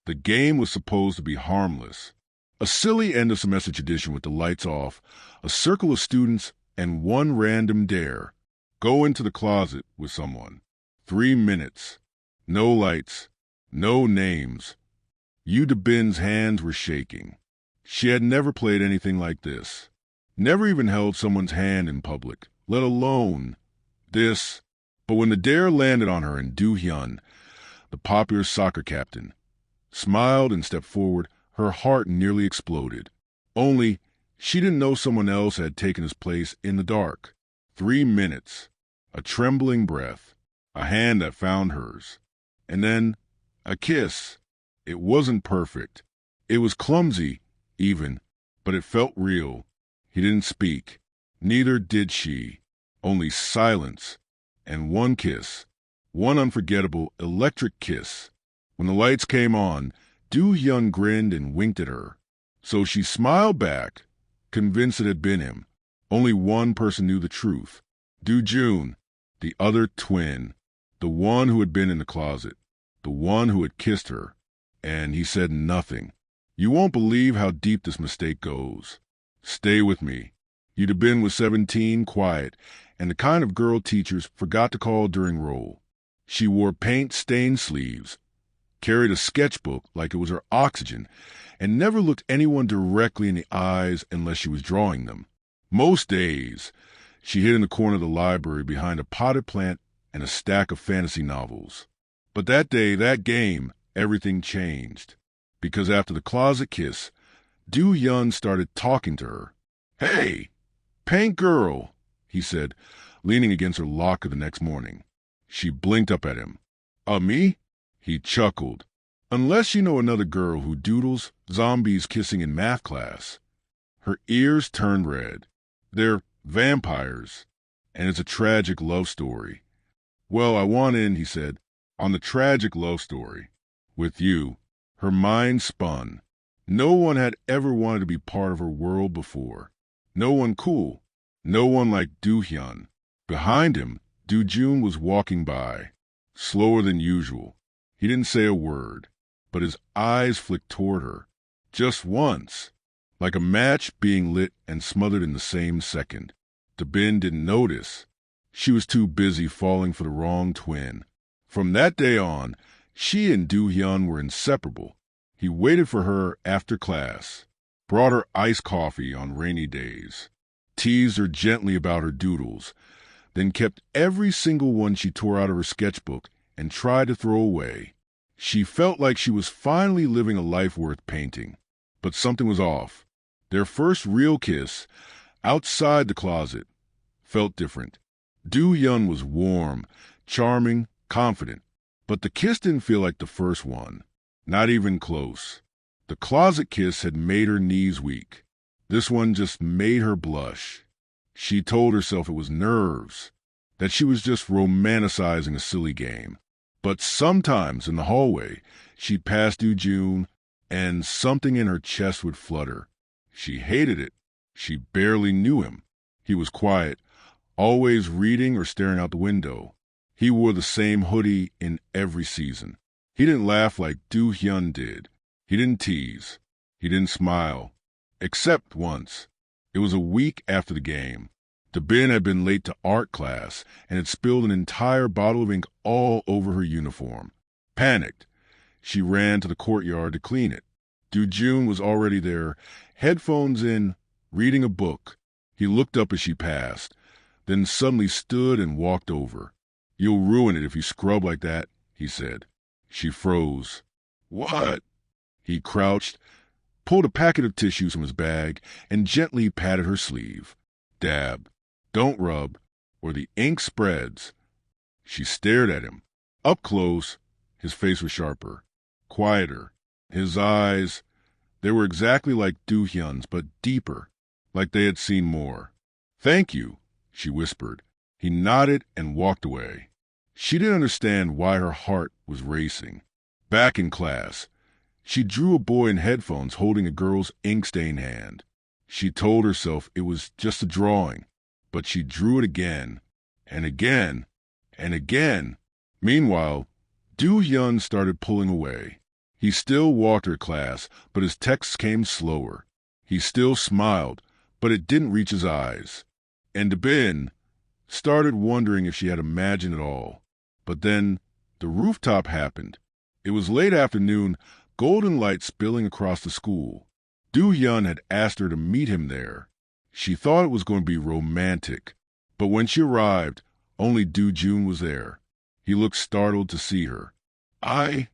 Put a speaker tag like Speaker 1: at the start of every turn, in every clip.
Speaker 1: The game was supposed to be harmless. A silly end-of-semester tradition with the lights off, a circle of students, and one random dare. Go into the closet with someone. 3 minutes. No lights. No names. Yoo Da-bin's hands were shaking. She had never played anything like this. Never even held someone's hand in public, let alone this. But when the dare landed on her and Do-hyun, the popular soccer captain, smiled and stepped forward, her heart nearly exploded. Only she didn't know someone else had taken his place in the dark. 3 minutes, a trembling breath, a hand that found hers, and then a kiss. It wasn't perfect. It was clumsy, even, but it felt real. He didn't speak. Neither did she. Only silence and one kiss. One unforgettable, electric kiss. When the lights came on, Do-hyun grinned and winked at her. So she smiled back, convinced it had been him. Only one person knew the truth. Do-jun, the other twin, the one who had been in the closet, the one who had kissed her. And he said nothing. You won't believe how deep this mistake goes. Stay with me. Yoo Da-bin was 17, quiet, and the kind of girl teachers forgot to call during roll. She wore paint-stained sleeves, carried a sketchbook like it was her oxygen, and never looked anyone directly in the eyes unless she was drawing them. Most days, she hid in the corner of the library behind a potted plant and a stack of fantasy novels. But that day, that game, everything changed. Because after the closet kiss, Do-hyun started talking to her. "Hey, paint girl," he said, leaning against her locker the next morning. She blinked up at him. Me?" He chuckled. "Unless you know another girl who doodles zombies kissing in math class." Her ears turned red. "They're vampires, and it's a tragic love story." "Well, I want in," he said, "on the tragic love story. With you." Her mind spun. No one had ever wanted to be part of her world before. No one cool. No one like Do-hyun. Behind him, Do-jun was walking by, slower than usual. He didn't say a word, but his eyes flicked toward her. Just once, like a match being lit and smothered in the same second. Da-bin didn't notice. She was too busy falling for the wrong twin. From that day on, she and Do-hyun were inseparable. He waited for her after class, brought her iced coffee on rainy days, teased her gently about her doodles, then kept every single one she tore out of her sketchbook and tried to throw away. She felt like she was finally living a life worth painting. But something was off. Their first real kiss, outside the closet, felt different. Do-hyun was warm, charming, confident. But the kiss didn't feel like the first one. Not even close. The closet kiss had made her knees weak. This one just made her blush. She told herself it was nerves, that she was just romanticizing a silly game. But sometimes in the hallway, she'd pass Do-jun, and something in her chest would flutter. She hated it. She barely knew him. He was quiet, always reading or staring out the window. He wore the same hoodie in every season. He didn't laugh like Do-hyun did. He didn't tease. He didn't smile. Except once. It was a week after the game. Da-bin had been late to art class and had spilled an entire bottle of ink all over her uniform. Panicked, she ran to the courtyard to clean it. Do-jun was already there, headphones in, reading a book. He looked up as she passed, then suddenly stood and walked over. "You'll ruin it if you scrub like that," he said. She froze. "What?" He crouched, pulled a packet of tissues from his bag, and gently patted her sleeve. "Dab. Don't rub, or the ink spreads." She stared at him. Up close, his face was sharper, quieter. His eyes, they were exactly like Do-hyun's, but deeper, like they had seen more. "Thank you," she whispered. He nodded and walked away. She didn't understand why her heart was racing. Back in class, she drew a boy in headphones holding a girl's ink-stained hand. She told herself it was just a drawing, but she drew it again, and again, and again. Meanwhile, Do-hyun started pulling away. He still walked her class, but his texts came slower. He still smiled, but it didn't reach his eyes. And Do-bin started wondering if she had imagined it all. But then the rooftop happened. It was late afternoon, golden light spilling across the school. Do-hyun had asked her to meet him there. She thought it was going to be romantic, but when she arrived, only Do-jun was there. He looked startled to see her. "I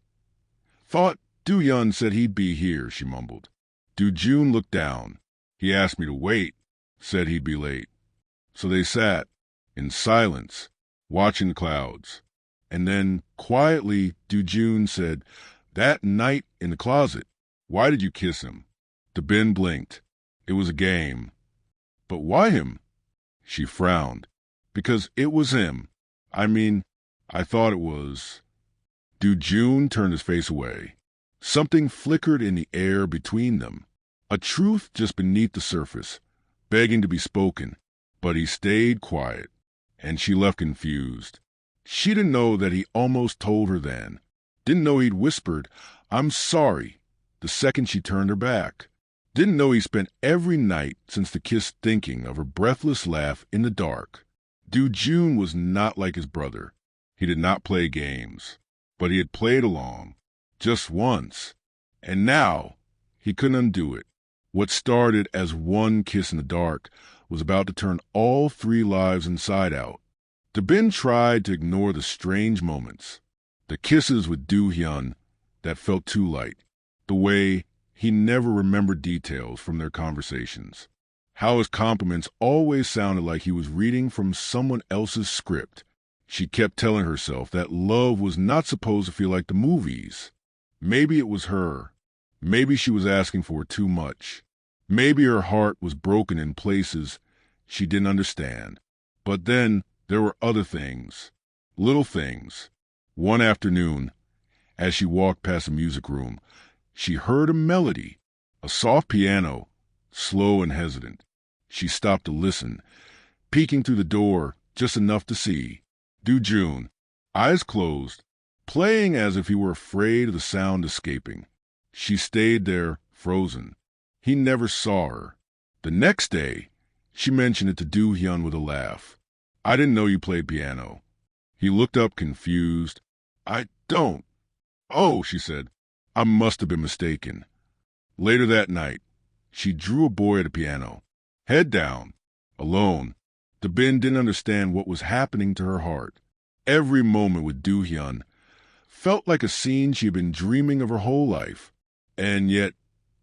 Speaker 1: thought Do-hyun said he'd be here," she mumbled. Do-jun looked down. "He asked me to wait, said he'd be late." So they sat, in silence, watching the clouds. And then, quietly, Do-jun said, "That night in the closet, why did you kiss him?" Do-bin blinked. It was a game. "But why him?" She frowned. "Because it was him. I mean, I thought it was." Do-jun turned his face away. Something flickered in the air between them. A truth just beneath the surface, begging to be spoken. But he stayed quiet, and she left confused. She didn't know that he almost told her then. Didn't know he'd whispered, "I'm sorry," the second she turned her back. Didn't know he spent every night since the kiss thinking of her breathless laugh in the dark. Do-jun was not like his brother. He did not play games, but he had played along, just once. And now he couldn't undo it. What started as one kiss in the dark was about to turn all three lives inside out. Do-bin tried to ignore the strange moments, the kisses with Do-hyun that felt too light, the way he never remembered details from their conversations, how his compliments always sounded like he was reading from someone else's script. She kept telling herself that love was not supposed to feel like the movies. Maybe it was her. Maybe she was asking for too much. Maybe her heart was broken in places she didn't understand. But then there were other things, little things. One afternoon, as she walked past the music room, she heard a melody, a soft piano, slow and hesitant. She stopped to listen, peeking through the door just enough to see Do-jun, eyes closed, playing as if he were afraid of the sound escaping. She stayed there, frozen. He never saw her. The next day, she mentioned it to Do-hyun with a laugh. "I didn't know you played piano." He looked up confused. "I don't." "Oh," she said. "I must have been mistaken." Later that night, she drew a boy at a piano, head down, alone. Do-bin didn't understand what was happening to her heart. Every moment with Do-hyun felt like a scene she had been dreaming of her whole life. And yet,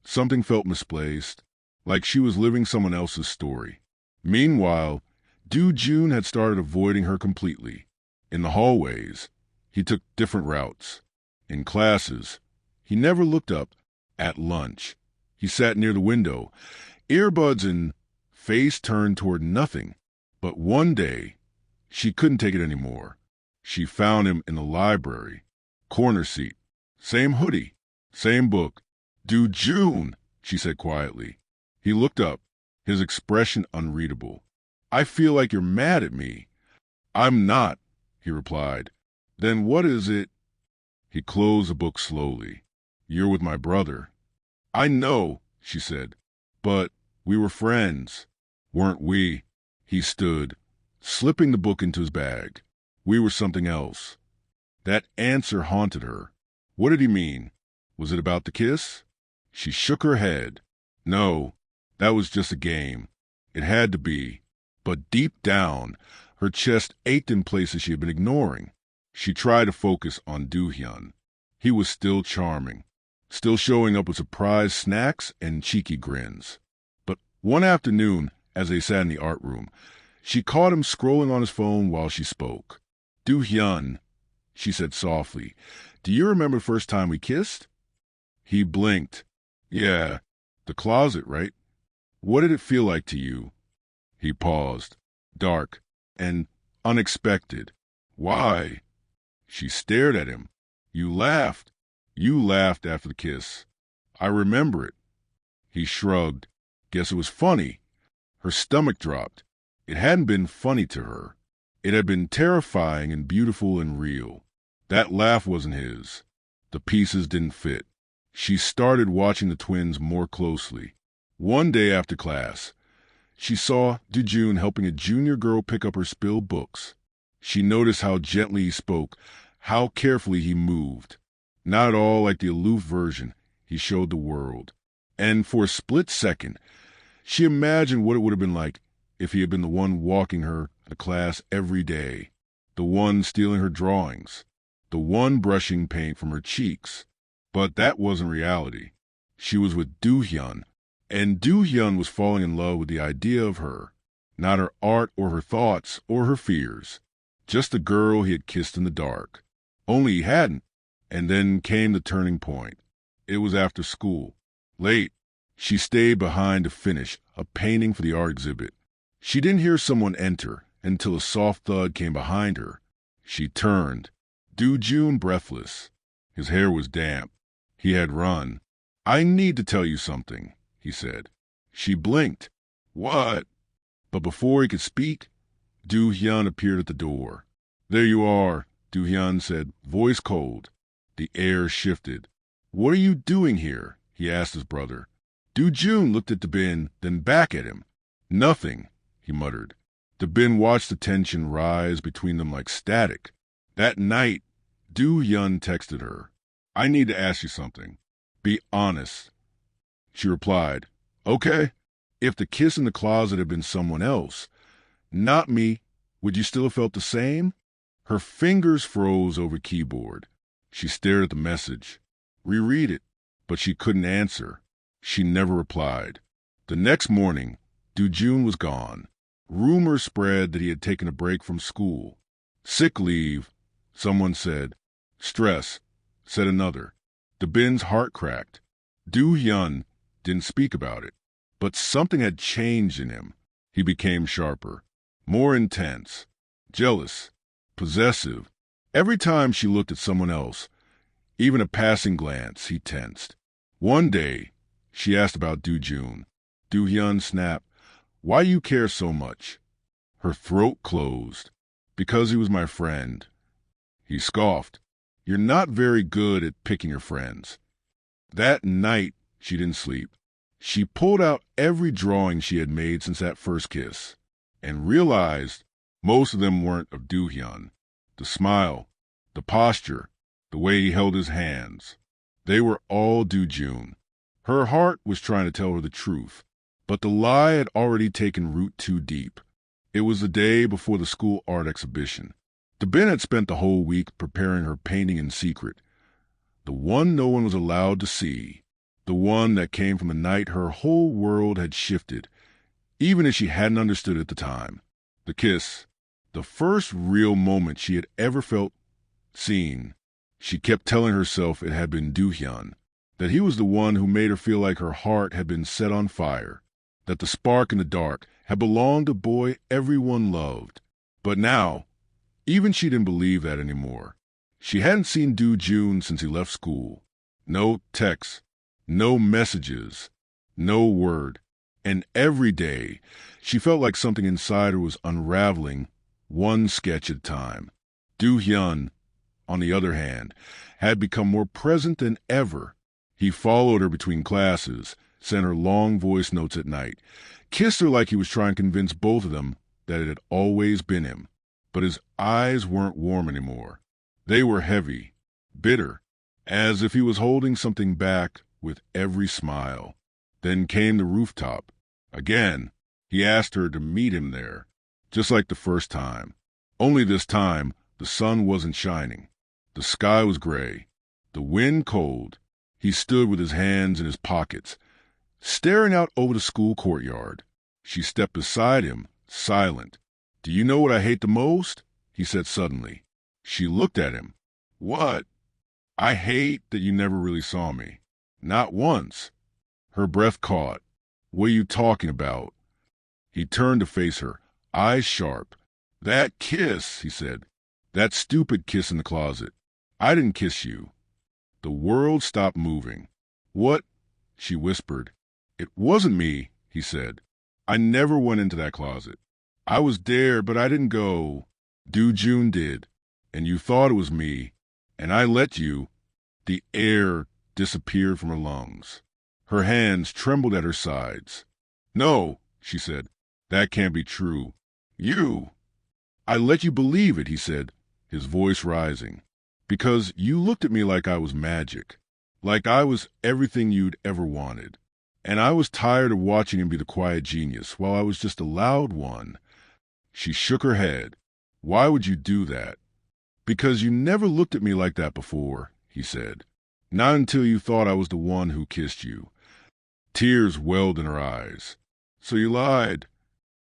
Speaker 1: something felt misplaced, like she was living someone else's story. Meanwhile, Do-jun had started avoiding her completely. In the hallways, he took different routes. In classes, he never looked up. At lunch, he sat near the window, earbuds and face turned toward nothing. But one day, she couldn't take it anymore. She found him in the library, corner seat, same hoodie, same book. "Do-jun," she said quietly. He looked up, his expression unreadable. "I feel like you're mad at me." "I'm not," he replied. "Then what is it?" He closed the book slowly. "You're with my brother." "I know," she said. "But we were friends, weren't we?" He stood, slipping the book into his bag. "We were something else." That answer haunted her. What did he mean? Was it about the kiss? She shook her head. No, that was just a game. It had to be. But deep down, her chest ached in places she had been ignoring. She tried to focus on Do-hyun. He was still charming, still showing up with surprise snacks and cheeky grins. But one afternoon, as they sat in the art room, she caught him scrolling on his phone while she spoke. "Do-hyun," she said softly, "do you remember the first time we kissed?" He blinked. "Yeah, the closet, right? What did it feel like to you?" He paused. "Dark and unexpected." "Why?" She stared at him. "You laughed. You laughed after the kiss. I remember it." He shrugged. "Guess it was funny." Her stomach dropped. It hadn't been funny to her. It had been terrifying and beautiful and real. That laugh wasn't his. The pieces didn't fit. She started watching the twins more closely. One day after class, she saw Do-jun helping a junior girl pick up her spilled books. She noticed how gently he spoke, how carefully he moved. Not at all like the aloof version he showed the world. And for a split second, she imagined what it would have been like if he had been the one walking her to class every day, the one stealing her drawings, the one brushing paint from her cheeks. But that wasn't reality. She was with Do-hyun, and Do-hyun was falling in love with the idea of her, not her art or her thoughts or her fears, just the girl he had kissed in the dark. Only he hadn't. And then came the turning point. It was after school. Late. She stayed behind to finish a painting for the art exhibit. She didn't hear someone enter until a soft thud came behind her. She turned. Do-jun breathless. His hair was damp. He had run. "I need to tell you something," he said. She blinked. "What?" But before he could speak, Do-hyun appeared at the door. "There you are," Do-hyun said, voice cold. The air shifted. "What are you doing here?" he asked his brother. Do-jun looked at Do-bin, then back at him. "Nothing," he muttered. Do-bin watched the tension rise between them like static. That night, Do-hyun texted her. "I need to ask you something. Be honest." She replied, "Okay." If the kiss in the closet had been someone else, not me, would you still have felt the same? Her fingers froze over keyboard. She stared at the message. Reread it, but she couldn't answer. She never replied. The next morning, Do-jun was gone. Rumors spread that he had taken a break from school. Sick leave, someone said. Stress, said another. Do-bin's heart cracked. Do-hyun didn't speak about it, but something had changed in him. He became sharper, more intense, jealous, possessive. Every time she looked at someone else, even a passing glance, he tensed. One day, she asked about Do-jun. Do-hyun snapped, "Why do you care so much?" Her throat closed. "Because he was my friend." He scoffed. "You're not very good at picking your friends." That night, she didn't sleep. She pulled out every drawing she had made since that first kiss and realized most of them weren't of Do-hyun. The smile, the posture, the way he held his hands. They were all Do-jun. Her heart was trying to tell her the truth, but the lie had already taken root too deep. It was the day before the school art exhibition. Do-bin had spent the whole week preparing her painting in secret, the one no one was allowed to see, the one that came from the night her whole world had shifted, even if she hadn't understood at the time. The kiss, the first real moment she had ever felt seen. She kept telling herself it had been Do-hyun, that he was the one who made her feel like her heart had been set on fire, that the spark in the dark had belonged to a boy everyone loved. But now, even she didn't believe that anymore. She hadn't seen Do-jun since he left school. No texts, no messages, no word. And every day, she felt like something inside her was unraveling, one sketch at a time. Do-hyun, on the other hand, had become more present than ever. He followed her between classes, sent her long voice notes at night, kissed her like he was trying to convince both of them that it had always been him. But his eyes weren't warm anymore. They were heavy, bitter, as if he was holding something back with every smile. Then came the rooftop. Again, he asked her to meet him there, just like the first time. Only this time, the sun wasn't shining. The sky was gray, the wind cold. He stood with his hands in his pockets, staring out over the school courtyard. She stepped beside him, silent. "Do you know what I hate the most?" he said suddenly. She looked at him. "What?" "I hate that you never really saw me. Not once." Her breath caught. "What are you talking about?" He turned to face her, eyes sharp. "That kiss," he said. "That stupid kiss in the closet. I didn't kiss you." The world stopped moving. "What?" she whispered. "It wasn't me," he said. "I never went into that closet. I was there, but I didn't go. Do-jun did. And you thought it was me. And I let you." The air disappeared from her lungs. Her hands trembled at her sides. "No," she said. "That can't be true. You—" "I let you believe it," he said, his voice rising, "because you looked at me like I was magic, like I was everything you'd ever wanted. And I was tired of watching him be the quiet genius while I was just a loud one." She shook her head. "Why would you do that?" "Because you never looked at me like that before," he said. "Not until you thought I was the one who kissed you." Tears welled in her eyes. "So you lied."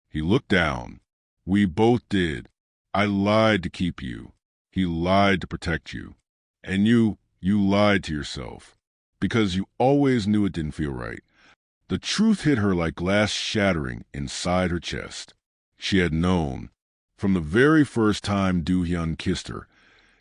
Speaker 1: He looked down. "We both did. I lied to keep you. He lied to protect you. And you lied to yourself. Because you always knew it didn't feel right." The truth hit her like glass shattering inside her chest. She had known. From the very first time Do-hyun kissed her,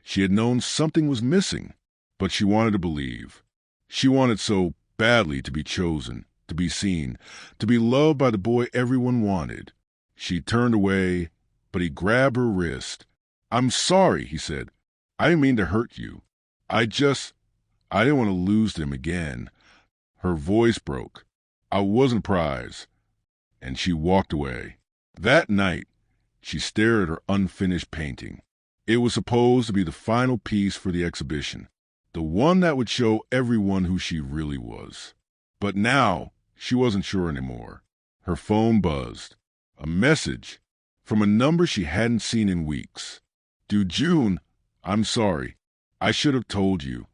Speaker 1: she had known something was missing. But she wanted to believe. She wanted so badly to be chosen, to be seen, to be loved by the boy everyone wanted. She turned away, but he grabbed her wrist. "I'm sorry," he said. "I didn't mean to hurt you. I didn't want to lose them again." Her voice broke. "I wasn't a prize." And she walked away. That night, she stared at her unfinished painting. It was supposed to be the final piece for the exhibition, the one that would show everyone who she really was. But now, she wasn't sure anymore. Her phone buzzed. A message from a number she hadn't seen in weeks. "Do-jun, I'm sorry. I should have told you."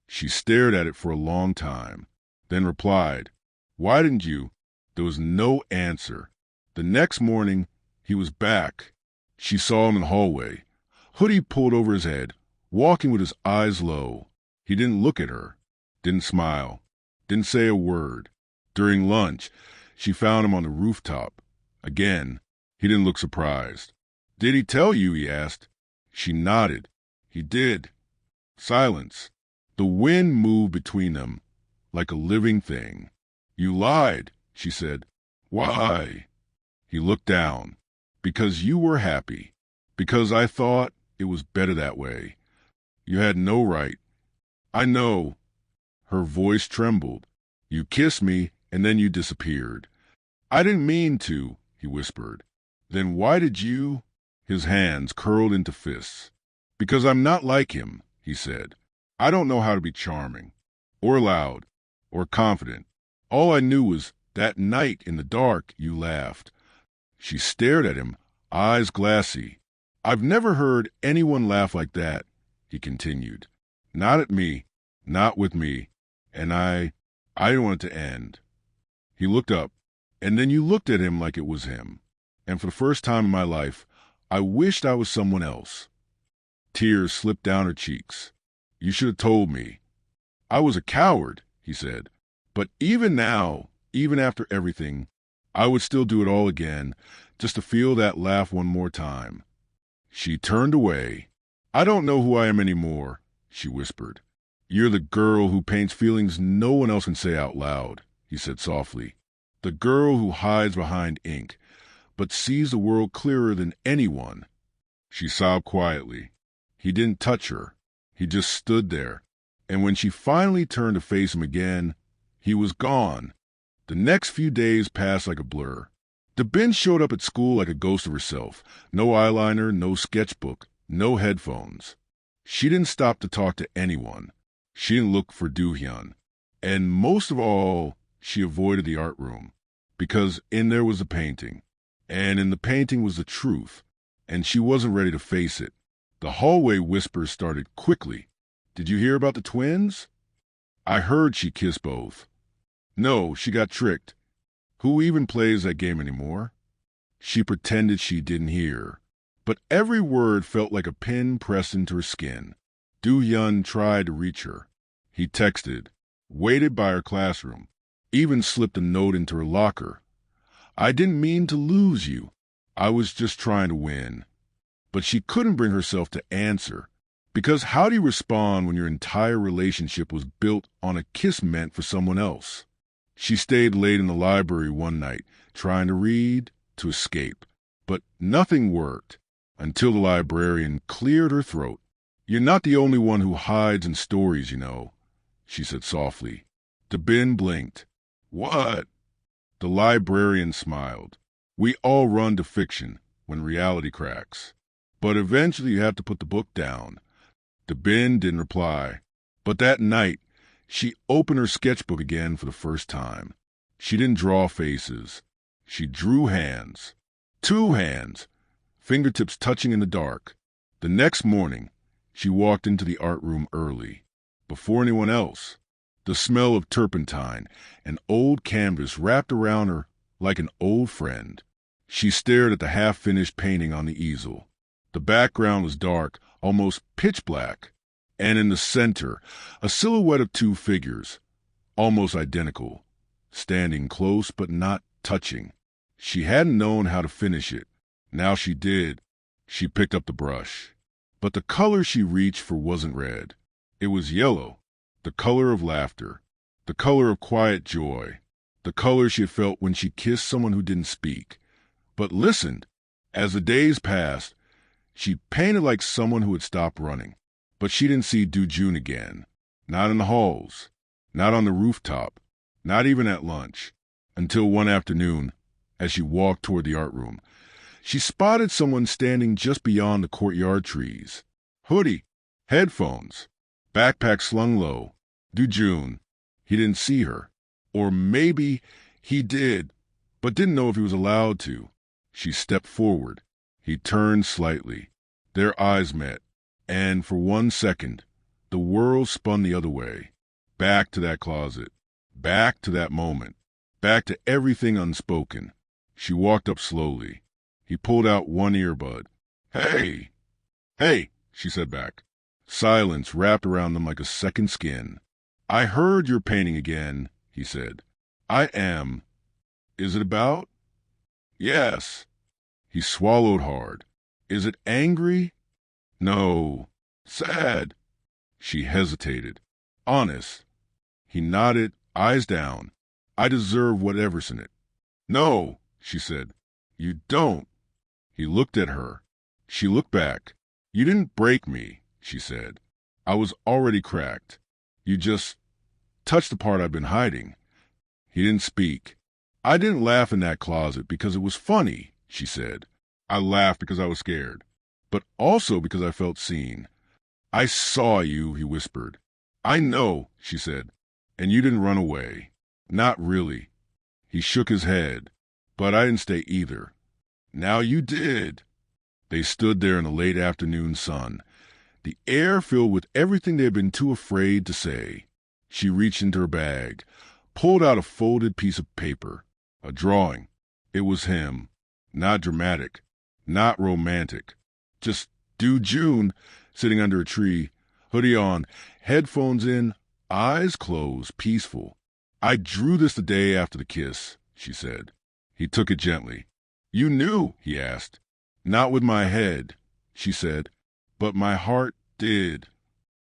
Speaker 1: She stared at it for a long time, then replied, "Why didn't you?" There was no answer. The next morning, he was back. She saw him in the hallway, hoodie pulled over his head, walking with his eyes low. He didn't look at her, didn't smile, didn't say a word. During lunch, she found him on the rooftop. Again, he didn't look surprised. "Did he tell you?" he asked. She nodded. "He did." Silence. The wind moved between them like a living thing. "You lied," she said. "Why?" He looked down. "Because you were happy. Because I thought it was better that way. You had no right." "I know." Her voice trembled. "You kissed me and then you disappeared." "I didn't mean to," he whispered. "Then why did you—" His hands curled into fists. "Because I'm not like him," he said. "I don't know how to be charming, or loud, or confident. All I knew was that night in the dark you laughed." She stared at him, eyes glassy. "I've never heard anyone laugh like that," he continued. "Not at me, not with me. And I didn't want it to end." He looked up, and then you looked at him like it was him. And for the first time in my life, I wished I was someone else. Tears slipped down her cheeks. "You should have told me." "I was a coward," he said. "But even now, even after everything, I would still do it all again, just to feel that laugh one more time." She turned away. "I don't know who I am anymore," she whispered. "You're the girl who paints feelings no one else can say out loud," he said softly. "The girl who hides behind ink, but sees the world clearer than anyone." She sobbed quietly. He didn't touch her. He just stood there. And when she finally turned to face him again, he was gone. The next few days passed like a blur. Do-bin showed up at school like a ghost of herself. No eyeliner, no sketchbook, no headphones. She didn't stop to talk to anyone. She didn't look for Do-hyun. And most of all, she avoided the art room. Because in there was a painting. And in the painting was the truth. And she wasn't ready to face it. The hallway whispers started quickly. "Did you hear about the twins?" "I heard she kissed both." "No, she got tricked." "Who even plays that game anymore?" She pretended she didn't hear. But every word felt like a pin pressed into her skin. Do-hyun tried to reach her. He texted, waited by her classroom, even slipped a note into her locker. "I didn't mean to lose you. I was just trying to win." But she couldn't bring herself to answer. Because how do you respond when your entire relationship was built on a kiss meant for someone else? She stayed late in the library one night, trying to read, to escape. But nothing worked until the librarian cleared her throat. "You're not the only one who hides in stories, you know. she said softly. Do-bin blinked. What? The librarian smiled. We all run to fiction when reality cracks. But eventually you have to put the book down. Do-bin didn't reply. But that night, she opened her sketchbook again for the first time. She didn't draw faces. She drew hands. 2 hands, fingertips touching in the dark. The next morning, she walked into the art room early, before anyone else. The smell of turpentine and old canvas wrapped around her like an old friend. She stared at the half-finished painting on the easel. The background was dark, almost pitch black, and in the center, a silhouette of 2 figures, almost identical, standing close but not touching. She hadn't known how to finish it. Now she did. She picked up the brush. But the color she reached for wasn't red. It was yellow, the color of laughter, the color of quiet joy, the color she had felt when she kissed someone who didn't speak, but listened. As the days passed, she painted like someone who had stopped running. But she didn't see Do-jun again. Not in the halls, not on the rooftop, not even at lunch, until one afternoon, as she walked toward the art room, she spotted someone standing just beyond the courtyard trees. Hoodie, headphones, backpack slung low. Do-jun. He didn't see her. Or maybe he did, but didn't know if he was allowed to. She stepped forward. He turned slightly. Their eyes met, and for 1 second, the world spun the other way. Back to that closet. Back to that moment. Back to everything unspoken. She walked up slowly. He pulled out one earbud. Hey! Hey, she said back. Silence wrapped around them like a second skin. I heard you're painting again, he said. I am. Is it about? Yes. He swallowed hard. Is it angry? No. Sad. She hesitated. Honest. He nodded, eyes down. I deserve whatever's in it. No, she said. You don't. He looked at her. She looked back. You didn't break me, she said. I was already cracked. You just touched the part I've been hiding. He didn't speak. I didn't laugh in that closet because it was funny, she said. I laughed because I was scared, but also because I felt seen. I saw you, he whispered. I know, she said, and you didn't run away. Not really. He shook his head, but I didn't stay either. Now you did. They stood there in the late afternoon sun, the air filled with everything they had been too afraid to say. She reached into her bag, pulled out a folded piece of paper, a drawing. It was him. Not dramatic, not romantic. Just Do-jun sitting under a tree, hoodie on, headphones in, eyes closed, peaceful. I drew this the day after the kiss, she said. He took it gently. You knew, he asked. Not with my head, she said, but my heart did.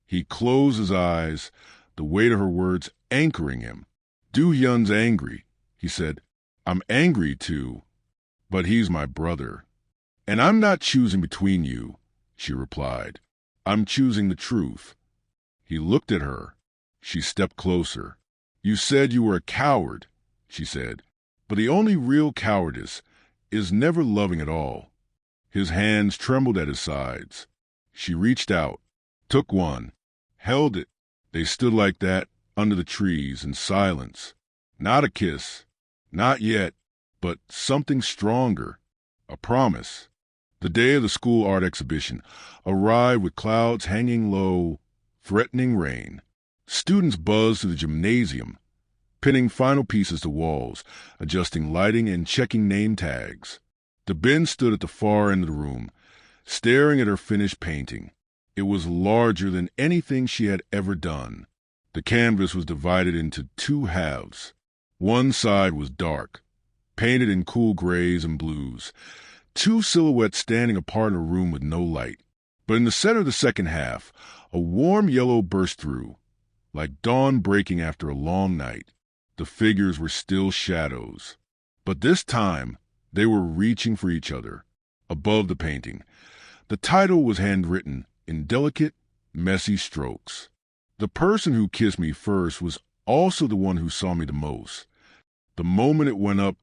Speaker 1: He closed his eyes, the weight of her words anchoring him. Do-hyun's angry, he said. I'm angry too, but he's my brother. And I'm not choosing between you, she replied. I'm choosing the truth. He looked at her. She stepped closer. You said you were a coward, she said, but the only real cowardice is never loving at all. His hands trembled at his sides. She reached out, took one, held it. They stood like that under the trees in silence. Not a kiss, not yet, but something stronger, a promise. The day of the school art exhibition arrived with clouds hanging low, threatening rain. Students buzzed to the gymnasium, pinning final pieces to walls, adjusting lighting and checking name tags. Do-bin stood at the far end of the room, staring at her finished painting. It was larger than anything she had ever done. The canvas was divided into 2 halves. One side was dark, painted in cool grays and blues, 2 silhouettes standing apart in a room with no light. But in the center of the second half, a warm yellow burst through, like dawn breaking after a long night. The figures were still shadows, but this time they were reaching for each other. Above the painting, the title was handwritten in delicate, messy strokes. The person who kissed me first was also the one who saw me the most. The moment it went up,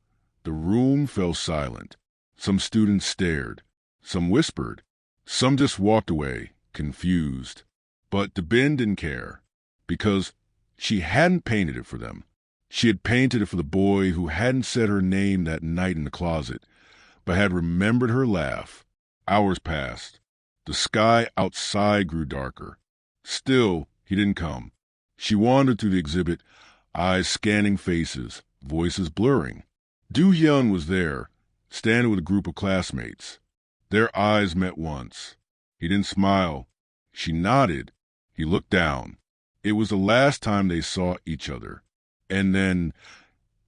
Speaker 1: the room fell silent. Some students stared. Some whispered. Some just walked away, confused. But Do-bin didn't care, because she hadn't painted it for them. She had painted it for the boy who hadn't said her name that night in the closet, but had remembered her laugh. Hours passed. The sky outside grew darker. Still, he didn't come. She wandered through the exhibit, eyes scanning faces, voices blurring. Do-hyun was there, standing with a group of classmates. Their eyes met once. He didn't smile. She nodded. He looked down. It was the last time they saw each other. And then,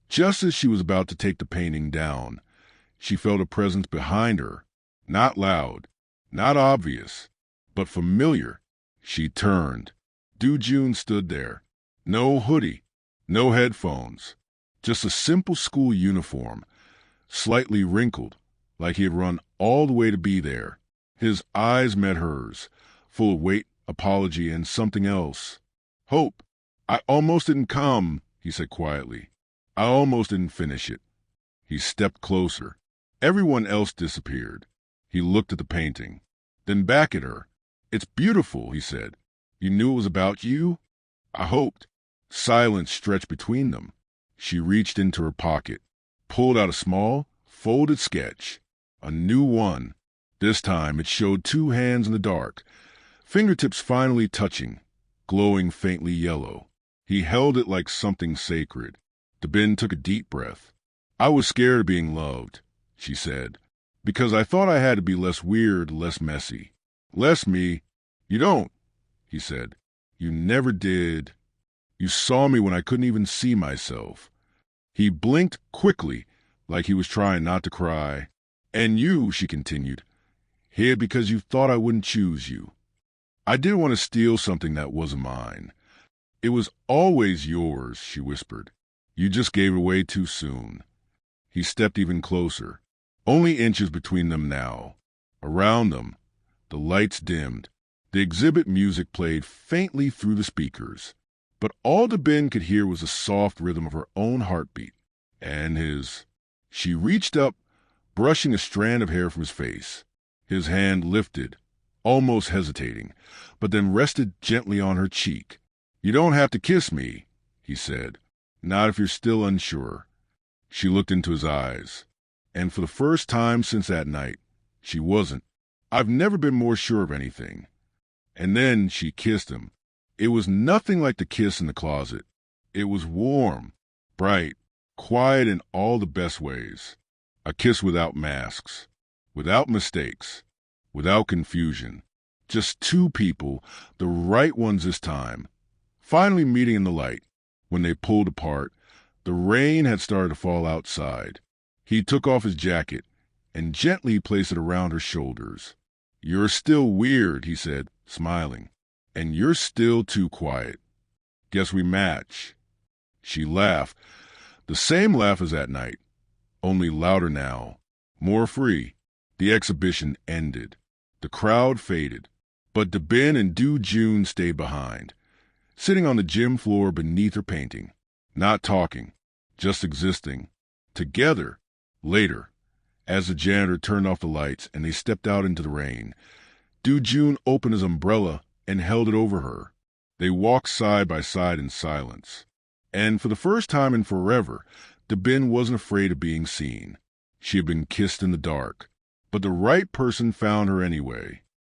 Speaker 1: just as she was about to take the painting down, she felt a presence behind her. Not loud, not obvious, but familiar. She turned. Do-jun stood there. No hoodie, no headphones, just a simple school uniform, slightly wrinkled, like he had run all the way to be there. His eyes met hers, full of weight, apology, and something else. Hope. I almost didn't come, he said quietly. I almost didn't finish it. He stepped closer. Everyone else disappeared. He looked at the painting, then back at her. It's beautiful, he said. You knew it was about you? I hoped. Silence stretched between them. She reached into her pocket, pulled out a small, folded sketch. A new one. This time it showed two hands in the dark, fingertips finally touching, glowing faintly yellow. He held it like something sacred. Do-bin took a deep breath. I was scared of being loved, she said, because I thought I had to be less weird, less messy. Less me. You don't, he said. You never did. You saw me when I couldn't even see myself. He blinked quickly, like he was trying not to cry. And you, she continued, here because you thought I wouldn't choose you. I didn't want to steal something that wasn't mine. It was always yours, she whispered. You just gave it away too soon. He stepped even closer. Only inches between them now. Around them, the lights dimmed. The exhibit music played faintly through the speakers. But all Do-bin could hear was the soft rhythm of her own heartbeat. And his. She reached up, brushing a strand of hair from his face. His hand lifted, almost hesitating, but then rested gently on her cheek. You don't have to kiss me, he said. Not if you're still unsure. She looked into his eyes. And for the first time since that night, she wasn't. I've never been more sure of anything. And then she kissed him. It was nothing like the kiss in the closet. It was warm, bright, quiet in all the best ways. A kiss without masks, without mistakes, without confusion. Just two people, the right ones this time, finally meeting in the light. When they pulled apart, the rain had started to fall outside. He took off his jacket and gently placed it around her shoulders. You're still weird, he said, smiling. And you're still too quiet. Guess we match. She laughed, the same laugh as that night, only louder now, more free. The exhibition ended. The crowd faded, but Do-bin and Do-jun stayed behind, sitting on the gym floor beneath her painting, not talking, just existing, together. Later, as the janitor turned off the lights and they stepped out into the rain, Do-jun opened his umbrella and held it over her. They walked side by side in silence. And for the first time in forever, Do-bin wasn't afraid of being seen. She had been kissed in the dark, but the right person found her anyway.